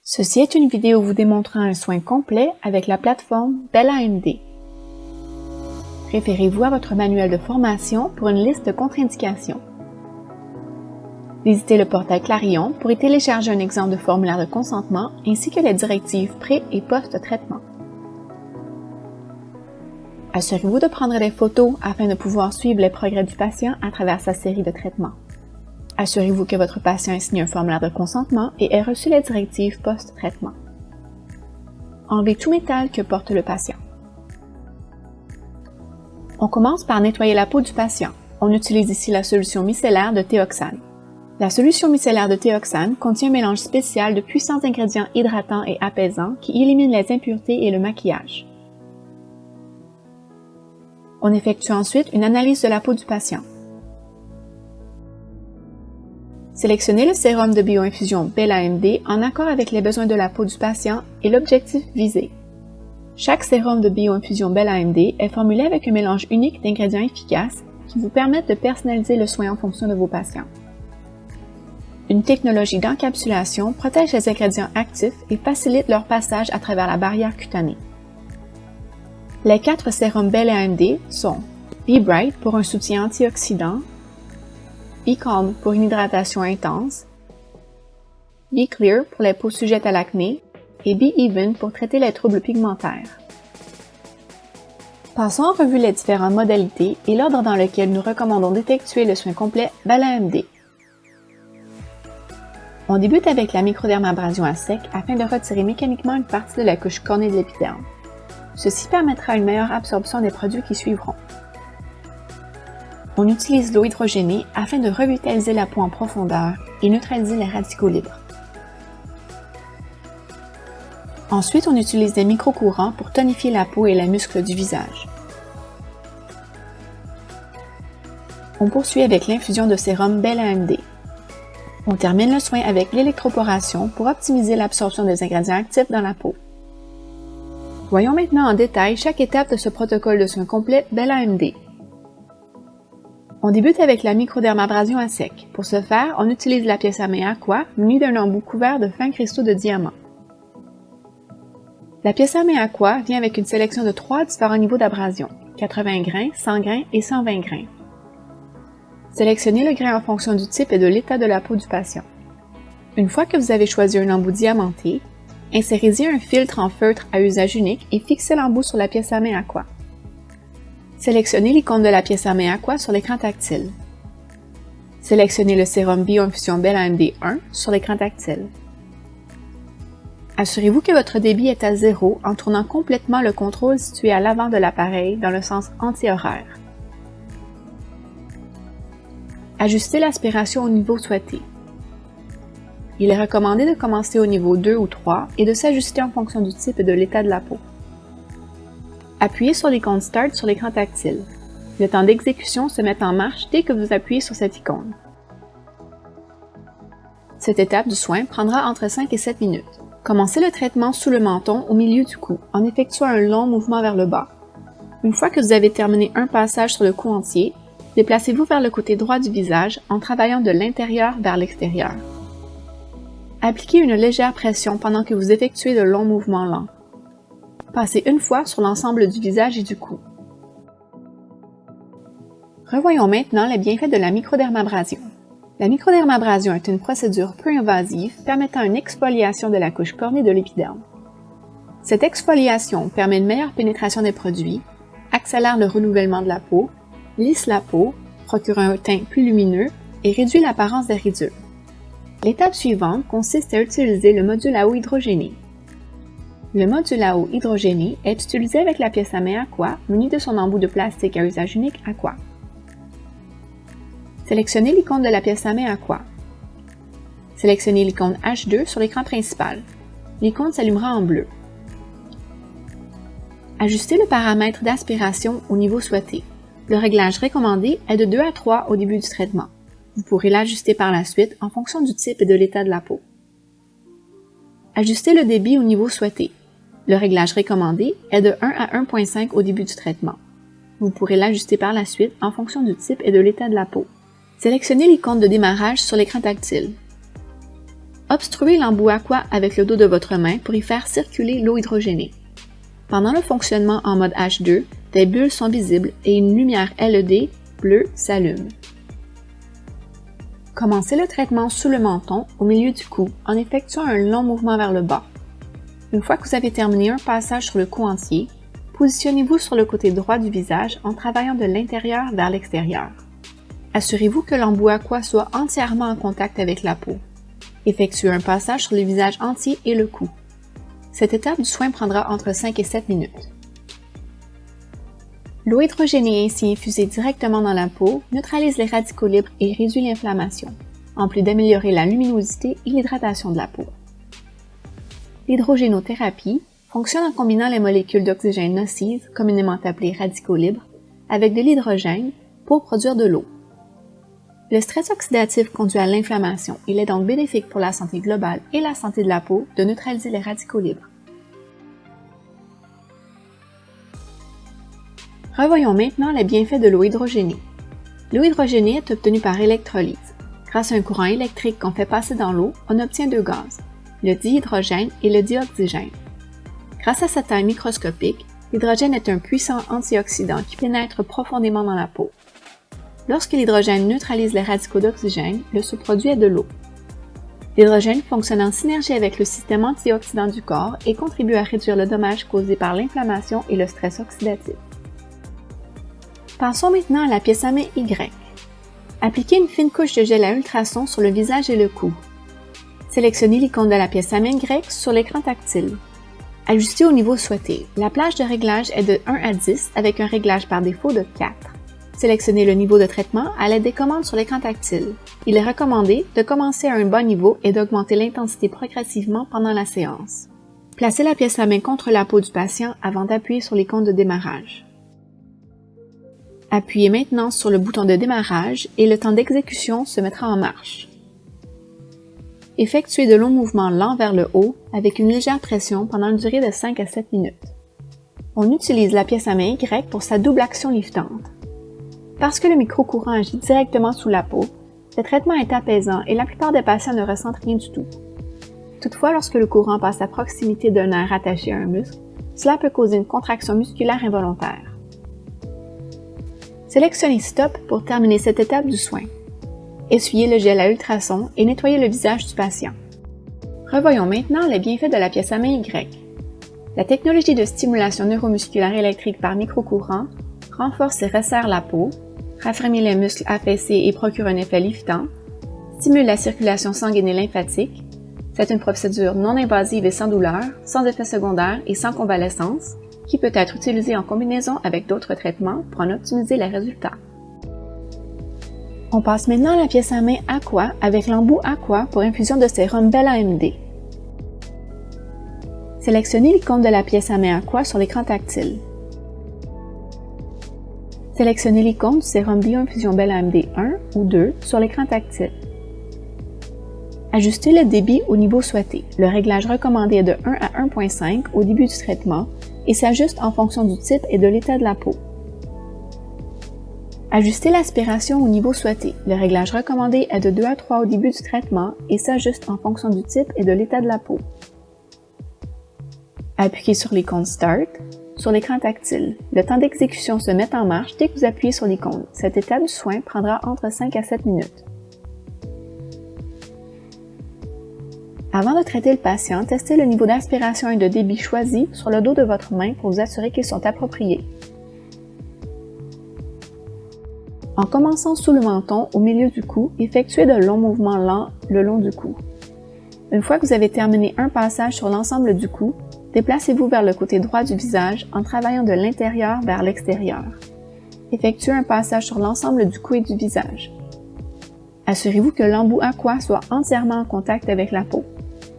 Ceci est une vidéo vous démontrant un soin complet avec la plateforme BellAMD. Référez-vous à votre manuel de formation pour une liste de contre-indications. Visitez le portail Clarion pour y télécharger un exemple de formulaire de consentement ainsi que les directives pré- et post-traitement. Assurez-vous de prendre des photos afin de pouvoir suivre les progrès du patient à travers sa série de traitements. Assurez-vous que votre patient ait signé un formulaire de consentement et ait reçu les directives post-traitement. Enlevez tout métal que porte le patient. On commence par nettoyer la peau du patient. On utilise ici la solution micellaire de Théoxane. La solution micellaire de Théoxane contient un mélange spécial de puissants ingrédients hydratants et apaisants qui éliminent les impuretés et le maquillage. On effectue ensuite une analyse de la peau du patient. Sélectionnez le sérum de bioinfusion BellAMD en accord avec les besoins de la peau du patient et l'objectif visé. Chaque sérum de bioinfusion BellAMD est formulé avec un mélange unique d'ingrédients efficaces qui vous permettent de personnaliser le soin en fonction de vos patients. Une technologie d'encapsulation protège les ingrédients actifs et facilite leur passage à travers la barrière cutanée. Les 4 sérums BellAMD sont Be Bright pour un soutien antioxydant, Be Calm pour une hydratation intense, Be Clear pour les peaux sujettes à l'acné et Be Even pour traiter les troubles pigmentaires. Passons en revue les différentes modalités et l'ordre dans lequel nous recommandons d'effectuer le soin complet BellAMD. On débute avec la microdermabrasion à sec afin de retirer mécaniquement une partie de la couche cornée de l'épiderme. Ceci permettra une meilleure absorption des produits qui suivront. On utilise l'eau hydrogénée afin de revitaliser la peau en profondeur et neutraliser les radicaux libres. Ensuite, on utilise des microcourants pour tonifier la peau et les muscles du visage. On poursuit avec l'infusion de sérum BellAMD. On termine le soin avec l'électroporation pour optimiser l'absorption des ingrédients actifs dans la peau. Voyons maintenant en détail chaque étape de ce protocole de soins complet BellAMD. On débute avec la microdermabrasion à sec. Pour ce faire, on utilise la pièce à main Aqua munie d'un embout couvert de fins cristaux de diamant. La pièce à main Aqua vient avec une sélection de 3 différents niveaux d'abrasion, 80 grains, 100 grains et 120 grains. Sélectionnez le grain en fonction du type et de l'état de la peau du patient. Une fois que vous avez choisi un embout diamanté, insérez-y un filtre en feutre à usage unique et fixez l'embout sur la pièce à main Aqua. Sélectionnez l'icône de la pièce à main Aqua sur l'écran tactile. Sélectionnez le sérum bioinfusion BellAMD 1 sur l'écran tactile. Assurez-vous que votre débit est à 0 en tournant complètement le contrôle situé à l'avant de l'appareil dans le sens anti-horaire. Ajustez l'aspiration au niveau souhaité. Il est recommandé de commencer au niveau 2 ou 3 et de s'ajuster en fonction du type et de l'état de la peau. Appuyez sur l'icône Start sur l'écran tactile. Le temps d'exécution se met en marche dès que vous appuyez sur cette icône. Cette étape du soin prendra entre 5 et 7 minutes. Commencez le traitement sous le menton au milieu du cou en effectuant un long mouvement vers le bas. Une fois que vous avez terminé un passage sur le cou entier, déplacez-vous vers le côté droit du visage en travaillant de l'intérieur vers l'extérieur. Appliquez une légère pression pendant que vous effectuez de longs mouvements lents. Passez une fois sur l'ensemble du visage et du cou. Revoyons maintenant les bienfaits de la microdermabrasion. La microdermabrasion est une procédure peu invasive permettant une exfoliation de la couche cornée de l'épiderme. Cette exfoliation permet une meilleure pénétration des produits, accélère le renouvellement de la peau, lisse la peau, procure un teint plus lumineux et réduit l'apparence des ridules. L'étape suivante consiste à utiliser le module à eau hydrogéné. Le module à eau hydrogéné est utilisé avec la pièce à main Aqua munie de son embout de plastique à usage unique Aqua. Sélectionnez l'icône de la pièce à main Aqua. Sélectionnez l'icône H2 sur l'écran principal. L'icône s'allumera en bleu. Ajustez le paramètre d'aspiration au niveau souhaité. Le réglage recommandé est de 2 à 3 au début du traitement. Vous pourrez l'ajuster par la suite en fonction du type et de l'état de la peau. Ajustez le débit au niveau souhaité. Le réglage recommandé est de 1 à 1.5 au début du traitement. Vous pourrez l'ajuster par la suite en fonction du type et de l'état de la peau. Sélectionnez l'icône de démarrage sur l'écran tactile. Obstruez l'embout aqua avec le dos de votre main pour y faire circuler l'eau hydrogénée. Pendant le fonctionnement en mode H2, des bulles sont visibles et une lumière LED bleue s'allume. Commencez le traitement sous le menton, au milieu du cou, en effectuant un long mouvement vers le bas. Une fois que vous avez terminé un passage sur le cou entier, positionnez-vous sur le côté droit du visage en travaillant de l'intérieur vers l'extérieur. Assurez-vous que l'embout aqua soit entièrement en contact avec la peau. Effectuez un passage sur le visage entier et le cou. Cette étape du soin prendra entre 5 et 7 minutes. L'eau hydrogénée ainsi infusée directement dans la peau neutralise les radicaux libres et réduit l'inflammation, en plus d'améliorer la luminosité et l'hydratation de la peau. L'hydrogénothérapie fonctionne en combinant les molécules d'oxygène nocives, communément appelées radicaux libres, avec de l'hydrogène pour produire de l'eau. Le stress oxydatif conduit à l'inflammation. Il est donc bénéfique pour la santé globale et la santé de la peau de neutraliser les radicaux libres. Revoyons maintenant les bienfaits de l'eau hydrogénée. L'eau hydrogénée est obtenue par électrolyse. Grâce à un courant électrique qu'on fait passer dans l'eau, on obtient deux gaz, le dihydrogène et le dioxygène. Grâce à sa taille microscopique, l'hydrogène est un puissant antioxydant qui pénètre profondément dans la peau. Lorsque l'hydrogène neutralise les radicaux d'oxygène, le sous-produit est de l'eau. L'hydrogène fonctionne en synergie avec le système antioxydant du corps et contribue à réduire le dommage causé par l'inflammation et le stress oxydatif. Passons maintenant à la pièce à main Y. Appliquez une fine couche de gel à ultrasons sur le visage et le cou. Sélectionnez l'icône de la pièce à main Y sur l'écran tactile. Ajustez au niveau souhaité. La plage de réglage est de 1 à 10 avec un réglage par défaut de 4. Sélectionnez le niveau de traitement à l'aide des commandes sur l'écran tactile. Il est recommandé de commencer à un bas niveau et d'augmenter l'intensité progressivement pendant la séance. Placez la pièce à main contre la peau du patient avant d'appuyer sur l'icône de démarrage. Appuyez maintenant sur le bouton de démarrage et le temps d'exécution se mettra en marche. Effectuez de longs mouvements lents vers le haut avec une légère pression pendant une durée de 5 à 7 minutes. On utilise la pièce à main Y pour sa double action liftante. Parce que le microcourant agit directement sous la peau, ce traitement est apaisant et la plupart des patients ne ressentent rien du tout. Toutefois, lorsque le courant passe à proximité d'un nerf attaché à un muscle, cela peut causer une contraction musculaire involontaire. Sélectionnez Stop pour terminer cette étape du soin. Essuyez le gel à ultrasons et nettoyez le visage du patient. Revoyons maintenant les bienfaits de la pièce à main Y. La technologie de stimulation neuromusculaire électrique par microcourant renforce et resserre la peau, raffermit les muscles affaissés et procure un effet liftant, stimule la circulation sanguine et lymphatique. C'est une procédure non invasive et sans douleur, sans effet secondaire et sans convalescence, qui peut être utilisée en combinaison avec d'autres traitements pour en optimiser les résultats. On passe maintenant à la pièce à main Aqua avec l'embout Aqua pour infusion de sérum Bel-AMD. Sélectionnez l'icône de la pièce à main Aqua sur l'écran tactile. Sélectionnez l'icône du sérum Bioinfusion Bel-AMD 1 ou 2 sur l'écran tactile. Ajustez le débit au niveau souhaité. Le réglage recommandé est de 1 à 1.5 au début du traitement et s'ajuste en fonction du type et de l'état de la peau. Ajustez l'aspiration au niveau souhaité. Le réglage recommandé est de 2 à 3 au début du traitement et s'ajuste en fonction du type et de l'état de la peau. Appuyez sur l'icône Start sur l'écran tactile. Le temps d'exécution se met en marche dès que vous appuyez sur l'icône. Cette étape du soin prendra entre 5 à 7 minutes. Avant de traiter le patient, testez le niveau d'aspiration et de débit choisi sur le dos de votre main pour vous assurer qu'ils sont appropriés. En commençant sous le menton, au milieu du cou, effectuez de longs mouvements lents le long du cou. Une fois que vous avez terminé un passage sur l'ensemble du cou, déplacez-vous vers le côté droit du visage en travaillant de l'intérieur vers l'extérieur. Effectuez un passage sur l'ensemble du cou et du visage. Assurez-vous que l'embout Aqua soit entièrement en contact avec la peau.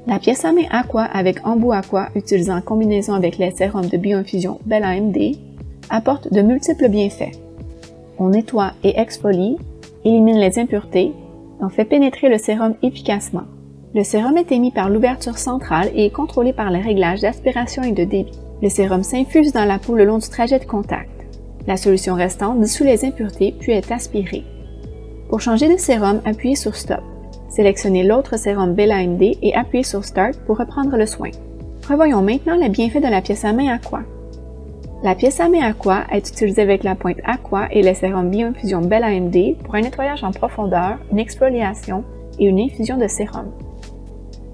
La pièce à main Aqua avec embout Aqua utilisée en combinaison avec les sérums de bioinfusion Bel-AMD apporte de multiples bienfaits. On nettoie et exfolie, élimine les impuretés, et on fait pénétrer le sérum efficacement. Le sérum est émis par l'ouverture centrale et est contrôlé par les réglages d'aspiration et de débit. Le sérum s'infuse dans la peau le long du trajet de contact. La solution restante dissout les impuretés puis est aspirée. Pour changer de sérum, appuyez sur Stop. Sélectionnez l'autre sérum Bella AMD et appuyez sur Start pour reprendre le soin. Revoyons maintenant les bienfaits de la pièce à main Aqua. La pièce à main Aqua est utilisée avec la pointe Aqua et le sérum Bioinfusion Bella AMD pour un nettoyage en profondeur, une exfoliation et une infusion de sérum.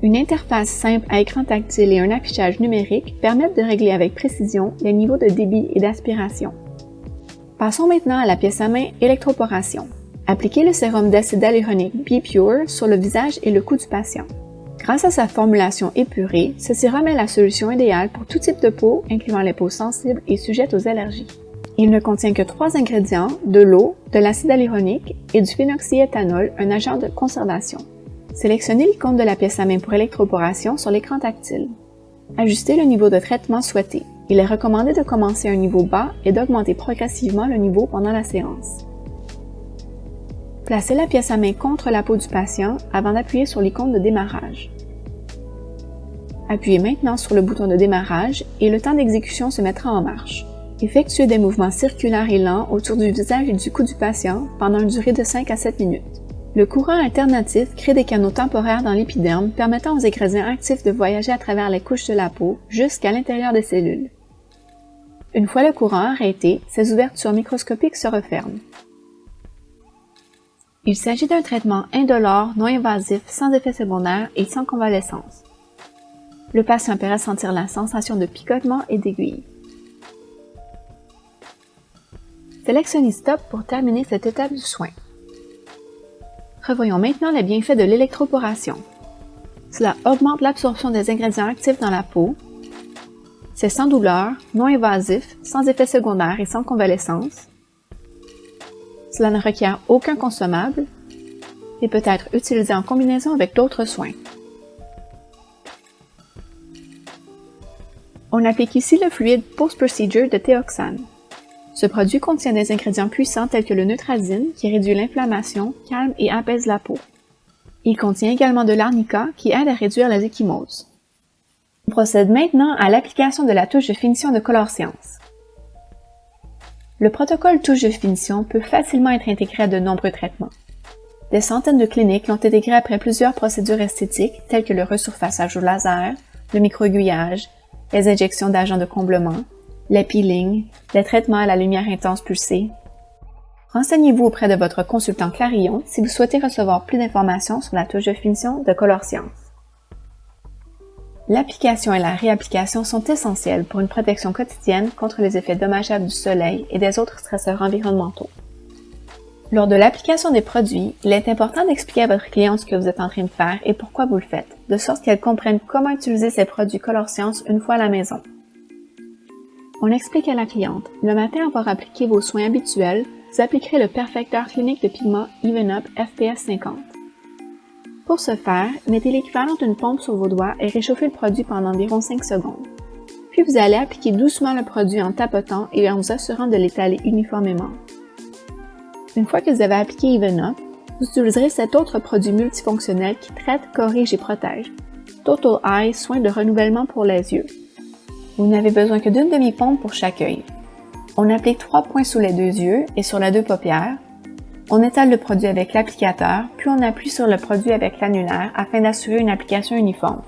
Une interface simple à écran tactile et un affichage numérique permettent de régler avec précision les niveaux de débit et d'aspiration. Passons maintenant à la pièce à main électroporation. Appliquez le sérum d'acide hyaluronique B-Pure sur le visage et le cou du patient. Grâce à sa formulation épurée, ce sérum est la solution idéale pour tout type de peau, incluant les peaux sensibles et sujettes aux allergies. Il ne contient que 3 ingrédients, de l'eau, de l'acide hyaluronique et du phénoxyéthanol, un agent de conservation. Sélectionnez l'icône de la pièce à main pour électroporation sur l'écran tactile. Ajustez le niveau de traitement souhaité. Il est recommandé de commencer à un niveau bas et d'augmenter progressivement le niveau pendant la séance. Placez la pièce à main contre la peau du patient avant d'appuyer sur l'icône de démarrage. Appuyez maintenant sur le bouton de démarrage et le temps d'exécution se mettra en marche. Effectuez des mouvements circulaires et lents autour du visage et du cou du patient pendant une durée de 5 à 7 minutes. Le courant alternatif crée des canaux temporaires dans l'épiderme permettant aux ingrédients actifs de voyager à travers les couches de la peau jusqu'à l'intérieur des cellules. Une fois le courant arrêté, ces ouvertures microscopiques se referment. Il s'agit d'un traitement indolore, non invasif, sans effet secondaire et sans convalescence. Le patient peut ressentir la sensation de picotement et d'aiguille. Sélectionnez Stop pour terminer cette étape du soin. Revoyons maintenant les bienfaits de l'électroporation. Cela augmente l'absorption des ingrédients actifs dans la peau. C'est sans douleur, non invasif, sans effet secondaire et sans convalescence. Cela ne requiert aucun consommable et peut être utilisé en combinaison avec d'autres soins. On applique ici le fluide post-procedure de Teoxane. Ce produit contient des ingrédients puissants tels que le Neutrazine qui réduit l'inflammation, calme et apaise la peau. Il contient également de l'arnica qui aide à réduire les ecchymoses. On procède maintenant à l'application de la touche de finition de Color Science. Le protocole touche de finition peut facilement être intégré à de nombreux traitements. Des centaines de cliniques l'ont intégré après plusieurs procédures esthétiques telles que le resurfaçage au laser, le microaiguillage, les injections d'agents de comblement, les peelings, les traitements à la lumière intense pulsée. Renseignez-vous auprès de votre consultant Clarillon si vous souhaitez recevoir plus d'informations sur la touche de finition de Color Science. L'application et la réapplication sont essentielles pour une protection quotidienne contre les effets dommageables du soleil et des autres stresseurs environnementaux. Lors de l'application des produits, il est important d'expliquer à votre cliente ce que vous êtes en train de faire et pourquoi vous le faites, de sorte qu'elle comprenne comment utiliser ces produits Color Science une fois à la maison. On explique à la cliente, le matin avant d'appliquer vos soins habituels, vous appliquerez le perfecteur clinique de pigment Even Up FPS 50. Pour ce faire, mettez l'équivalent d'une pompe sur vos doigts et réchauffez le produit pendant environ 5 secondes. Puis vous allez appliquer doucement le produit en tapotant et en vous assurant de l'étaler uniformément. Une fois que vous avez appliqué Even Up, vous utiliserez cet autre produit multifonctionnel qui traite, corrige et protège. Total Eye, soin de renouvellement pour les yeux. Vous n'avez besoin que d'une demi-pompe pour chaque œil. On applique 3 points sous les 2 yeux et sur les 2 paupières. On étale le produit avec l'applicateur, puis on appuie sur le produit avec l'annulaire afin d'assurer une application uniforme.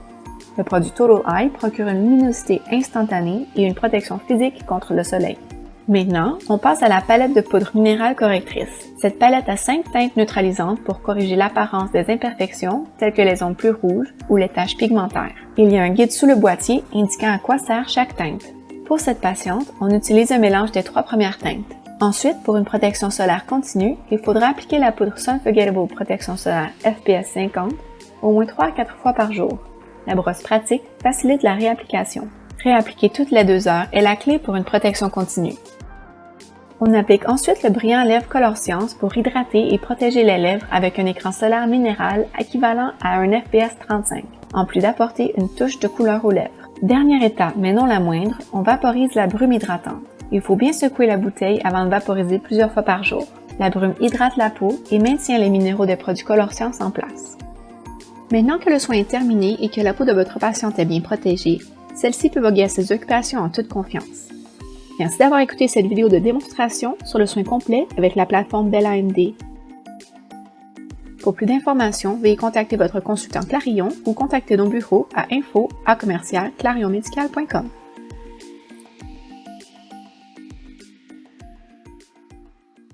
Le produit Total Eye procure une luminosité instantanée et une protection physique contre le soleil. Maintenant, on passe à la palette de poudre minérale correctrice. Cette palette a 5 teintes neutralisantes pour corriger l'apparence des imperfections, telles que les ondes plus rouges ou les taches pigmentaires. Il y a un guide sous le boîtier indiquant à quoi sert chaque teinte. Pour cette patiente, on utilise un mélange des 3 premières teintes. Ensuite, pour une protection solaire continue, il faudra appliquer la poudre Sunforgettable Protection solaire FPS 50 au moins 3 à 4 fois par jour. La brosse pratique facilite la réapplication. Réappliquer toutes les 2 heures est la clé pour une protection continue. On applique ensuite le brillant lèvres Color Science pour hydrater et protéger les lèvres avec un écran solaire minéral équivalent à un FPS 35, en plus d'apporter une touche de couleur aux lèvres. Dernière étape, mais non la moindre, on vaporise la brume hydratante. Il faut bien secouer la bouteille avant de vaporiser plusieurs fois par jour. La brume hydrate la peau et maintient les minéraux des produits Color Science en place. Maintenant que le soin est terminé et que la peau de votre patiente est bien protégée, celle-ci peut voguer à ses occupations en toute confiance. Merci d'avoir écouté cette vidéo de démonstration sur le soin complet avec la plateforme Bella AMD. Pour plus d'informations, veuillez contacter votre consultant Clarillon ou contacter nos bureaux à info@clarionmedical.com.